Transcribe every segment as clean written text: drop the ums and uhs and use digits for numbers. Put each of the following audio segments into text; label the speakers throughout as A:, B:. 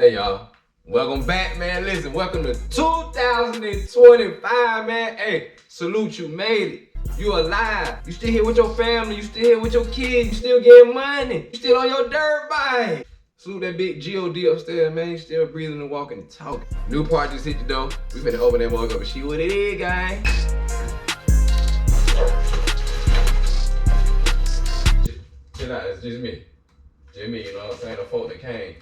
A: Hey y'all, welcome back, man. Listen, welcome to 2025, man. Hey, salute, you made it. You alive. You still here with your family. You still here with your kids. You still getting money. You still on your dirt bike. Salute that big G.O.D. upstairs, man. You still breathing and walking and talking. New part just hit the door. We finna open that mug up and see what it is, gang. Chill out, it's just me. Just me, you know what I'm saying? The folk that came.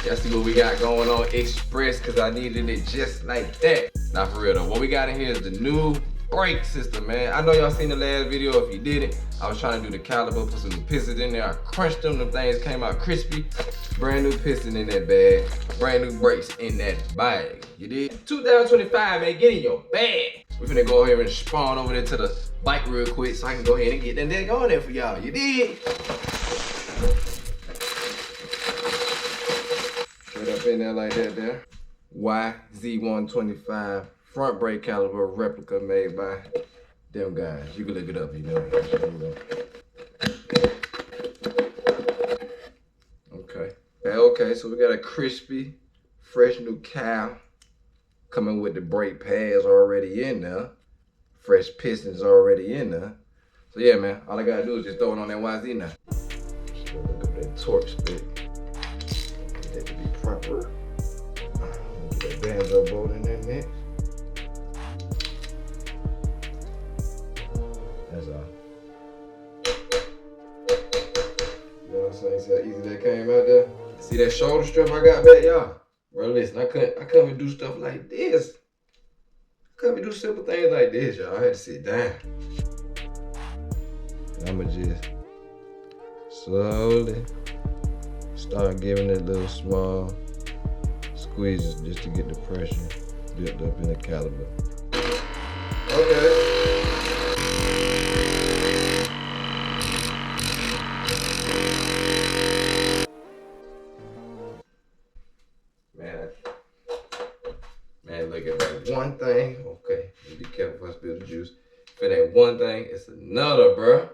A: Y'all see what we got going on express, cause I needed it just like that. Not for real though. What we got in here is the new brake system, man. I know y'all seen the last video. If you didn't, I was trying to do the caliper, put some new pistons in there. I crunched them things came out crispy. Brand new piston in that bag. Brand new brakes in that bag. You did? 2025, man, get in your bag. We finna go ahead and spawn over there to the bike real quick so I can go ahead and get that thing going there for y'all. You did? Up in there like that there. YZ125 front brake caliper replica made by them guys. You can look it up, you know. Okay, so we got a crispy, fresh new cow coming with the brake pads already in there. Fresh pistons already in there. So yeah, man, all I gotta do is just throw it on that YZ now. Look at that torque spit. That to be proper. Get that banjo bolt in there next. That's all. You know what I'm saying? See how easy that came out there? See that shoulder strap I got back, y'all? Bro, listen, I couldn't even do stuff like this. I couldn't even do simple things like this, y'all. I had to sit down. And I'ma just slowly start giving it little small squeezes just to get the pressure built up in the caliper. Okay. Man, look at that one thing. Okay, be careful if I spill the juice. For that one thing, it's another, bruh.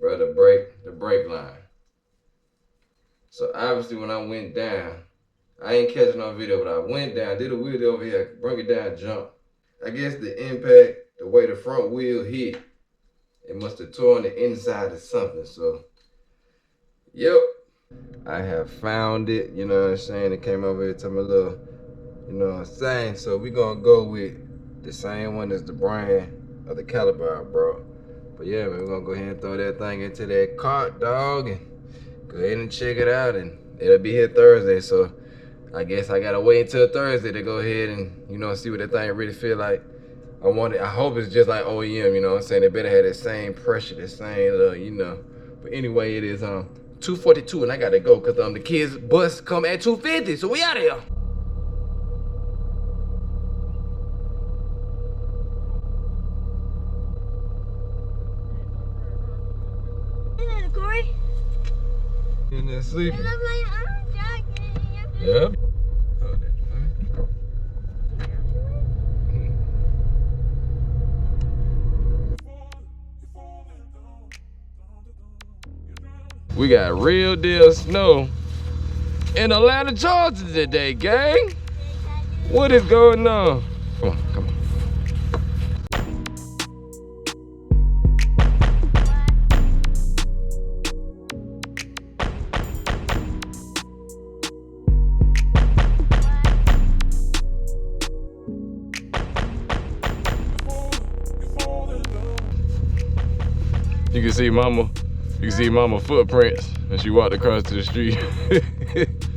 A: Bruh, the brake line. So obviously when I went down, I ain't catching on video, but I went down, did a wheel over here, bring it down, jump. I guess the impact, the way the front wheel hit, it must have torn the inside or something. So, yep, I have found it, you know what I'm saying? It came over here to my little, you know what I'm saying? So we gonna go with the same one as the brand of the caliper I brought. But yeah, man, we're gonna go ahead and throw that thing into that cart, dog, and go ahead and check it out, and it'll be here Thursday, so I guess I gotta wait until Thursday to go ahead and, you know, see what that thing really feel like. I hope it's just like OEM, you know what I'm saying? They better have that same pressure, the same, you know. But anyway, it is 2:42 and I gotta go because the kids' bus come at 2:50, so we out of here. In there sleeping. Yep. We got real deal snow in Atlanta, Georgia today, gang. What is going on? Come on, come on. You can see mama footprints as she walked across to the street. What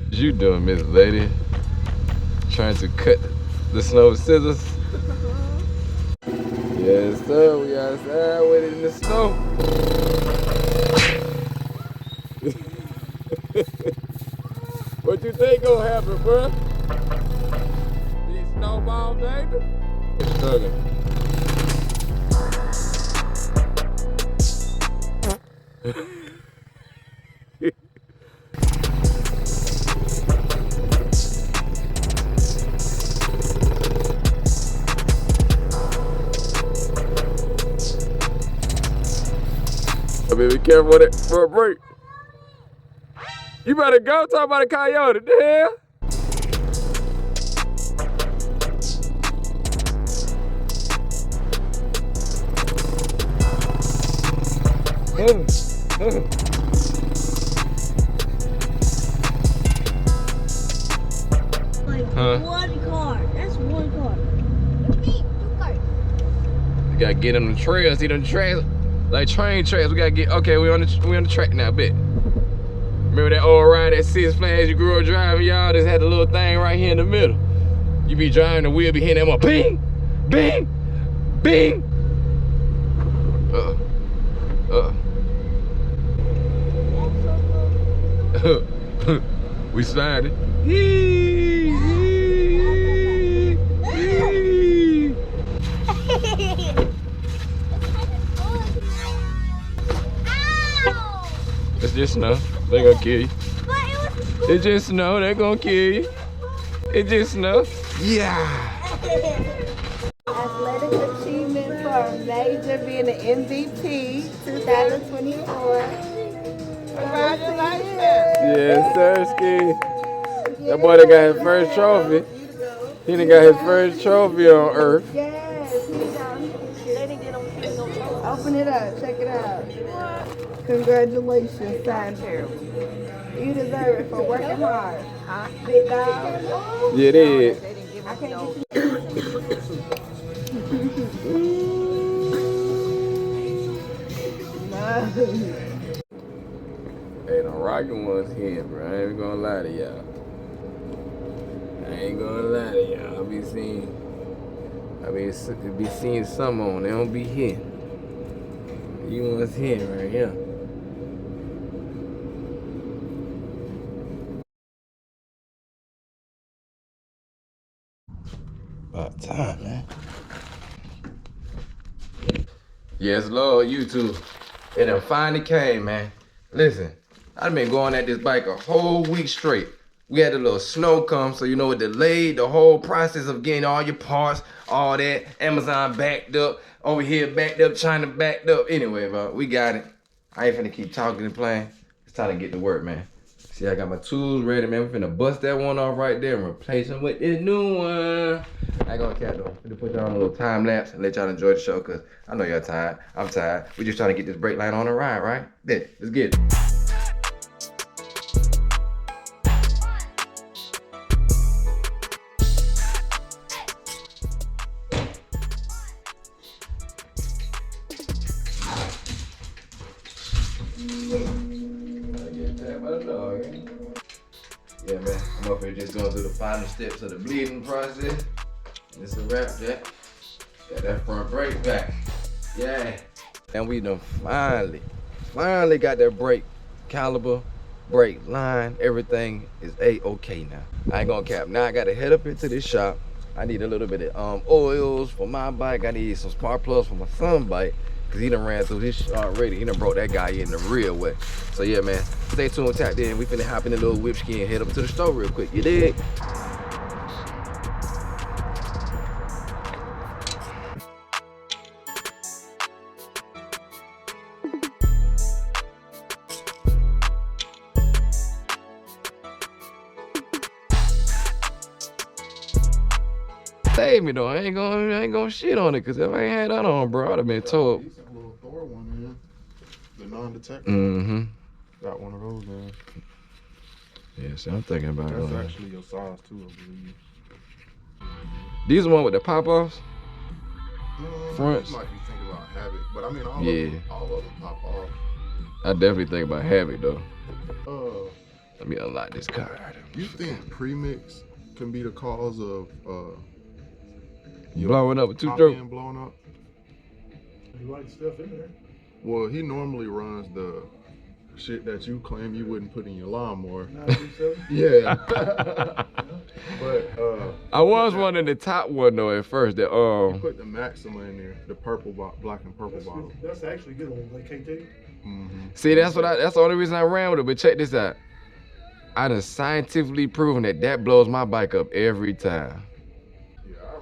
A: you doing, Miss Lady? Trying to cut the snow with scissors? Yes, sir, we outside with it in the snow. What you think gonna happen, bruh? Big snowball, baby? It's struggling. Be careful with that front brake. You better go. Talk about a coyote. The hell?
B: One car. That's one car. What do you mean? 2 cars.
A: We gotta get on the trails. See them trails, like train trails. We gotta get. Okay, we on the track now. Bet. Remember that old ride at Six Flags you grew up driving? Y'all just had the little thing right here in the middle. You be driving, the wheel be hitting that one. Bing, bing, bing. We started. It's just snow. They gonna kill you. It's just snow. They gonna kill you. It's just snow. Yeah.
C: Athletic achievement for Major being the MVP 2024. Congratulations.
A: Yes, sir, Ski. That boy that got his first trophy. He done got his first trophy on Earth.
C: Yes, open it up, check it out. Congratulations, Sandra. You deserve it for working hard. Huh? Big dog.
A: Yeah, it is.
C: I can't
A: Hey, the rockin' ones here, bro. I ain't gonna lie to y'all. I be seeing some on. They don't be here. You ones here right here. About time, man. Yes, Lord, YouTube. It done finally came, man. Listen, I've been going at this bike a whole week straight. We had a little snow come, so you know it delayed the whole process of getting all your parts, all that. Amazon backed up, over here backed up, China backed up. Anyway, bro, we got it. I ain't finna keep talking and playing. It's time to get to work, man. See, I got my tools ready, man. We finna bust that one off right there and replace them with this new one. I ain't gonna cap though. Finna put y'all on a little time lapse and let y'all enjoy the show, cause I know y'all tired. I'm tired. We just trying to get this brake line on the ride, right? Bet. Let's get it. Yeah, man, I'm up here just going through the final steps of the bleeding process. And it's a wrap, Jack. Got that front brake back. Yeah. And we done finally got that brake caliber, brake line, everything is A-okay now. I ain't gonna cap. Now I gotta head up into this shop. I need a little bit of oils for my bike. I need some Spark Plus for my son bike. Cause he done ran through his shit already. He done broke that guy in the real way. So yeah, man, stay tuned, tapped in. We finna hop in the little whipski and head up to the store real quick. You dig? Save me though. I ain't gonna shit on it, cause if I ain't had that on, bro, I'd have been told.
D: Decent little Thor one, man. The non-detector.
A: Mm-hmm.
D: Got one of those, man.
A: Yeah, see, I'm thinking about
D: That's
A: it.
D: actually your size too, I believe.
A: These the one with the pop-offs? Fronts?
D: You might be thinking about Havoc, but I mean all of them pop off.
A: I definitely think about Havoc though.
D: Uh,
A: Let me unlock this car.
D: you think premix can be the cause of your
A: Blowing up with two
D: top
A: strokes?
D: end blowing up?
E: You like stuff in there.
D: Well, he normally runs the shit that you claim you wouldn't put in your lawnmower.
E: 937?
D: Yeah. But
A: I was wanting the top one though at first. That
D: you put the Maxima in there, the purple black and purple bottle.
E: That's actually good on like KT.
D: Mm-hmm.
A: See, that's the only reason I ran with it. But check this out. I done scientifically proven that blows my bike up every time.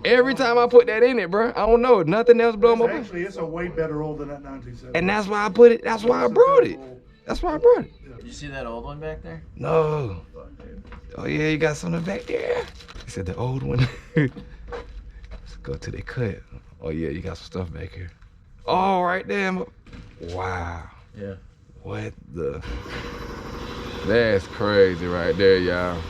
A: Every time I put that in it, bro, I don't know, nothing else blow my bike.
E: Actually, it's a way better oil than that 927.
A: And that's why I put it. That's why I brought it. That's why I brought it.
F: Did you see that old one back there?
A: No. Oh yeah, you got something back there. He said the old one. Let's go to the cut. Oh yeah, you got some stuff back here. Oh, right there. Wow.
F: Yeah.
A: What the? That's crazy right there, y'all.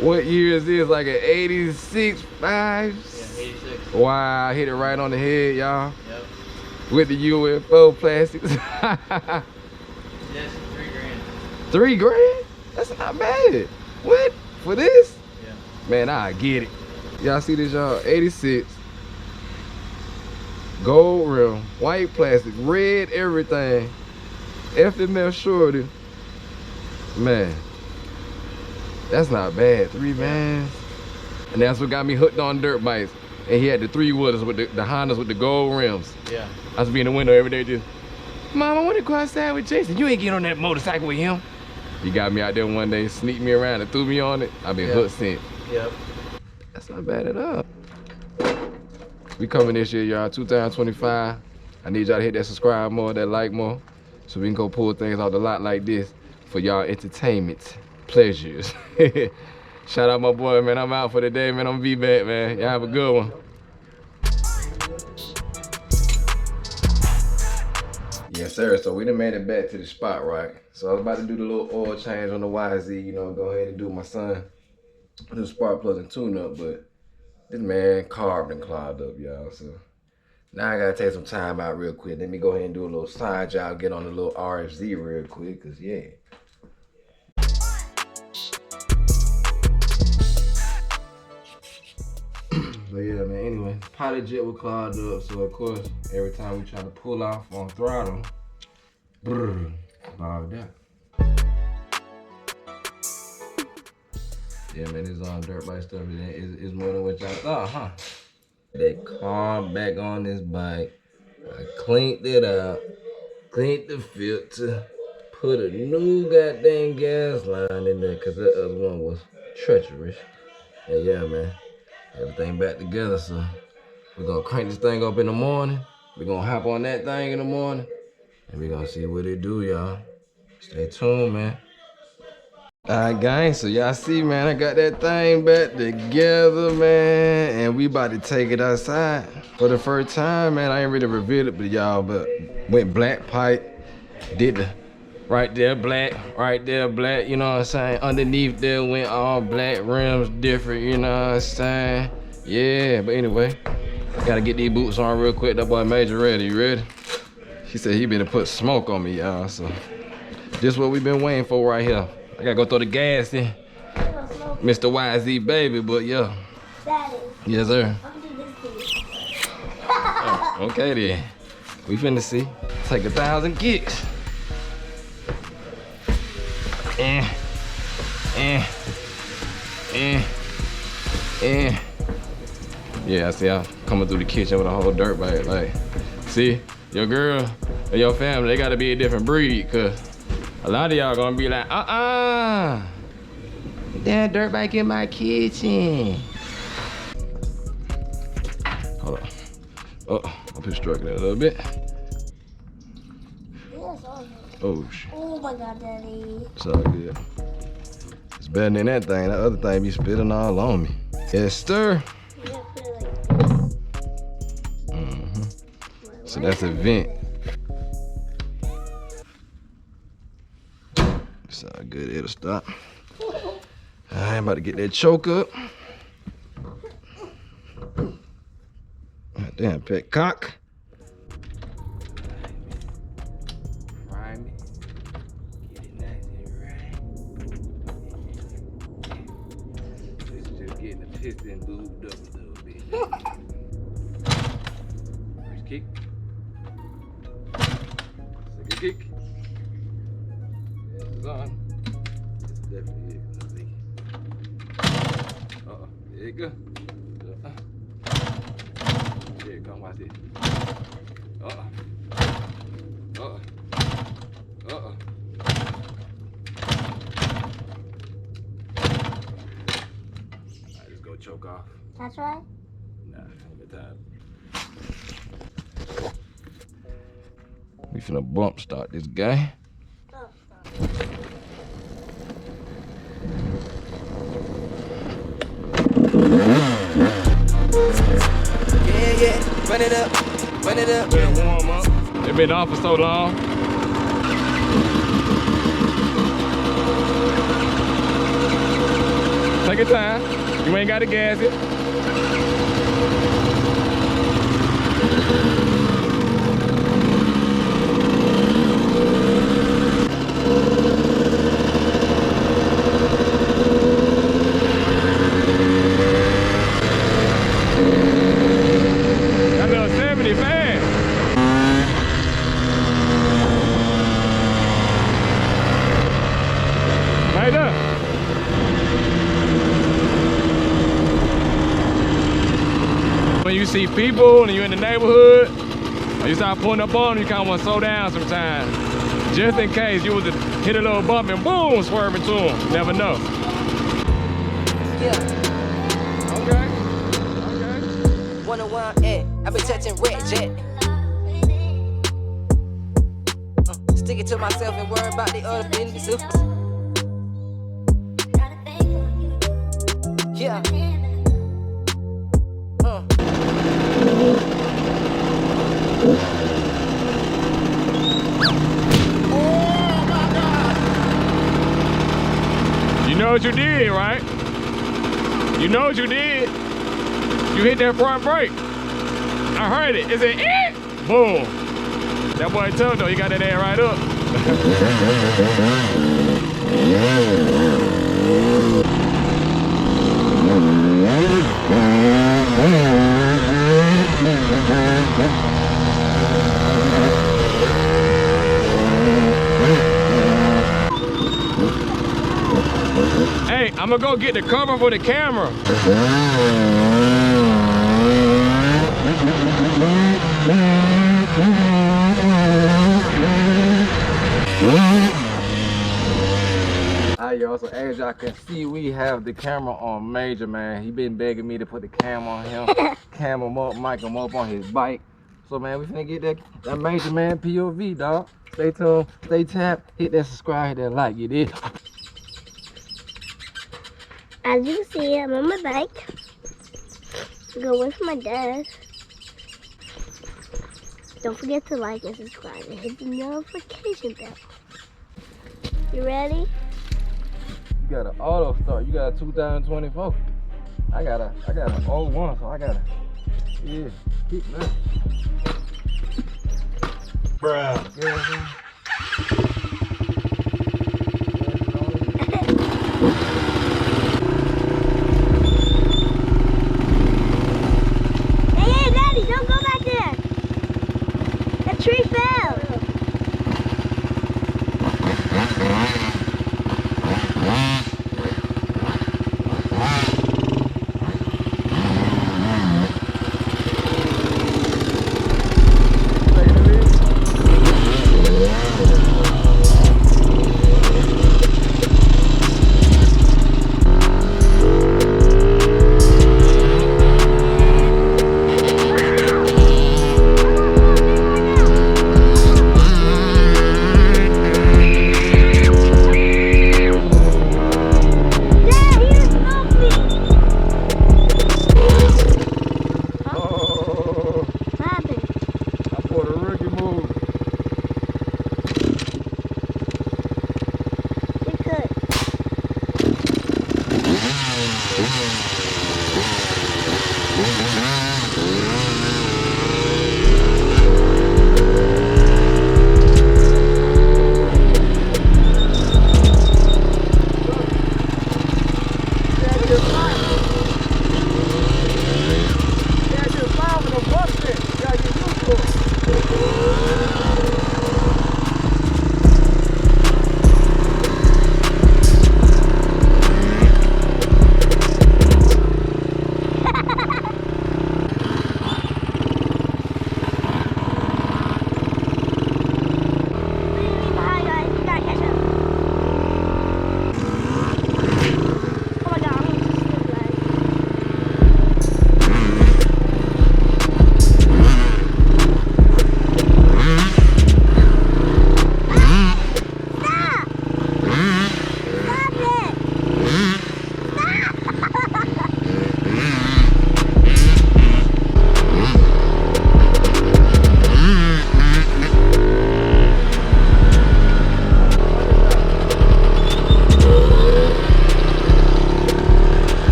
A: What year is this? Like an 86, 5?
F: Yeah, 86.
A: Wow, hit it right on the head, y'all.
F: Yep.
A: With the UFO plastics.
F: Yes, 3 grand.
A: 3 grand? That's not bad. What? For this?
F: Yeah.
A: Man, I get it. Y'all see this, y'all? 86. Gold rim, white plastic, red everything. FML Shorty. Man, that's not bad. 3 bands. And that's what got me hooked on dirt bikes. And he had the 3-wheelers with the Hondas with the gold rims.
F: Yeah.
A: I was be in the window every day just, Mom, I want to go outside with Jason. You ain't getting on that motorcycle with him. He got me out there one day, sneaked me around and threw me on it. I've been hooked since.
F: Yep.
A: That's not bad at all. We coming this year, y'all, 2025. I need y'all to hit that subscribe more, that like more, so we can go pull things off the lot like this for y'all entertainment pleasures. Shout out my boy, man. I'm out for the day, man. I'm gonna be back, man. Y'all have a good one. Yes, sir. So we done made it back to the spot, right? So I was about to do the little oil change on the YZ, you know, go ahead and do my son, do spark plug and tune up, but this man carved and clogged up, y'all. So now I gotta take some time out real quick. Let me go ahead and do a little side job, get on the little RFZ real quick, cause yeah. But yeah, man, anyway, pilot jet was clogged up, so of course, every time we try to pull off on throttle, brrr, clogged up. Yeah, man, this dirt bike stuff is more than what y'all thought, huh? That calm back on this bike, I cleaned it out, cleaned the filter, put a new goddamn gas line in there, cause that other one was treacherous. And yeah, man. Everything back together, so we're gonna crank this thing up in the morning. We're gonna hop on that thing in the morning, and we're gonna see what it do, y'all. Stay tuned, man. Alright, gang, so y'all see, man, I got that thing back together, man, and we about to take it outside for the first time, man. I ain't really revealed it, but y'all, but went black pipe, did the right there black, you know what I'm saying? Underneath there went all black, rims different, you know what I'm saying? Yeah, but anyway, gotta get these boots on real quick. That boy Major ready, you ready? He said he been to put smoke on me, y'all, so this what we been waiting for right here. I gotta go throw the gas in, Mr. YZ baby, but yeah.
C: Daddy.
A: Yes, sir.
C: I'll do this to you.
A: Oh, okay then. We finna see. Take 1,000 kicks. Yeah, I see I'm coming through the kitchen with a whole dirt bike. Like, see, your girl and your family, they gotta be a different breed, cause a lot of y'all gonna be like, that dirt bike in my kitchen. Hold on. Oh, I'm just struggling a little bit. Oh shit.
C: Oh my God, Daddy.
A: It's all good. It's better than that thing. That other thing be spitting all on me. Yes, sir. So that's a vent. It's all good. It'll stop. I'm about to get that choke up. Damn, pet cock. Fry me. Get it nice and right. This is just getting the piston lubed up a little bit. First kick. Second kick. This is on. This is definitely it. Let's see. Uh-oh. There you go. Here, come watch this. Uh-oh. Uh-oh. Uh-oh. I just go choke off.
C: That's right.
A: Nah, ain't got time. We finna bump start this guy.
G: Yeah, run it up,
A: Warm up.
G: It's been off for so long. Take your time. You ain't got to gas it. That little 70 fast. Right there. When you see people and you're in the neighborhood, or you start pulling up on them, you kind of want to slow down sometimes. Just in case you was to hit a little bump and boom, swerving to them. You never know.
H: Yeah.
G: Okay. Okay.
H: 101, I been touching red jet. Stick it to myself and worry about the other business. Yeah.
G: You know what you did, right? You know what you did. You hit that front brake. I heard it. It said, eh! Boom. That boy told though, he got that air right up. Hey, I'm gonna go get the cover for the camera. Alright y'all, so as y'all can see, we have the camera on Major, man. He been begging me to put the camera on him, cam him up, mic him up on his bike. So man, we finna get that Major man POV, dog. Stay tuned, stay tapped, hit that subscribe, hit that like, you did.
C: As you can see, I'm on my bike. Going with my dad. Don't forget to like and subscribe and hit the notification bell. You ready?
G: You got an auto start. You got a 2024. I got an 01, so I gotta, yeah, keep that.
E: Bruh.
G: Yeah,
C: Hey, Daddy, don't go back there. That tree fell.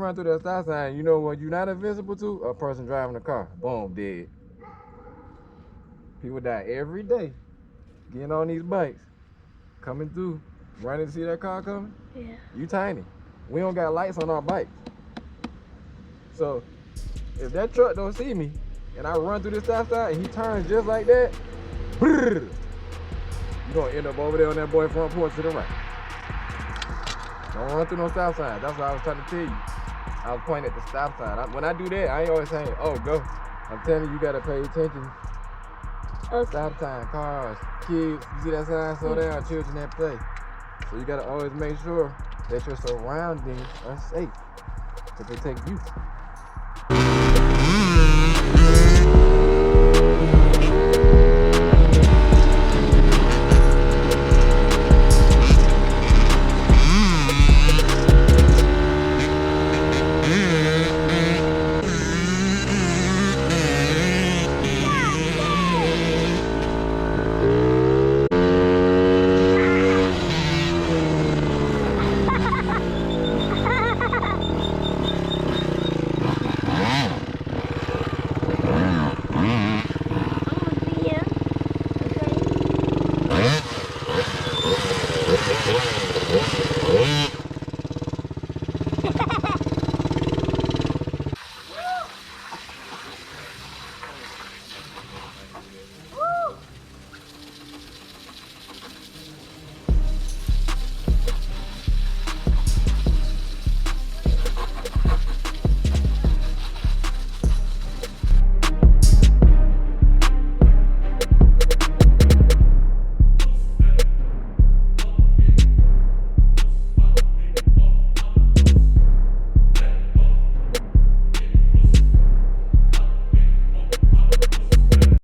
G: run through that stop sign, you know what you're not invincible to? A person driving a car. Boom, dead. People die every day getting on these bikes, coming through, running to see that car coming.
C: Yeah.
G: You tiny. We don't got lights on our bikes. So if that truck don't see me and I run through this stop sign and he turns just like that, you're gonna end up over there on that boy front porch to the right. Don't run through no stop signs. That's what I was trying to tell you. I was pointing at the stop sign. When I do that, I ain't always saying, oh, go. I'm telling you, you gotta pay attention.
C: Okay.
G: Stop sign, cars, kids. You see that sign? Slow down, children at play. So you gotta always make sure that your surroundings are safe to protect you.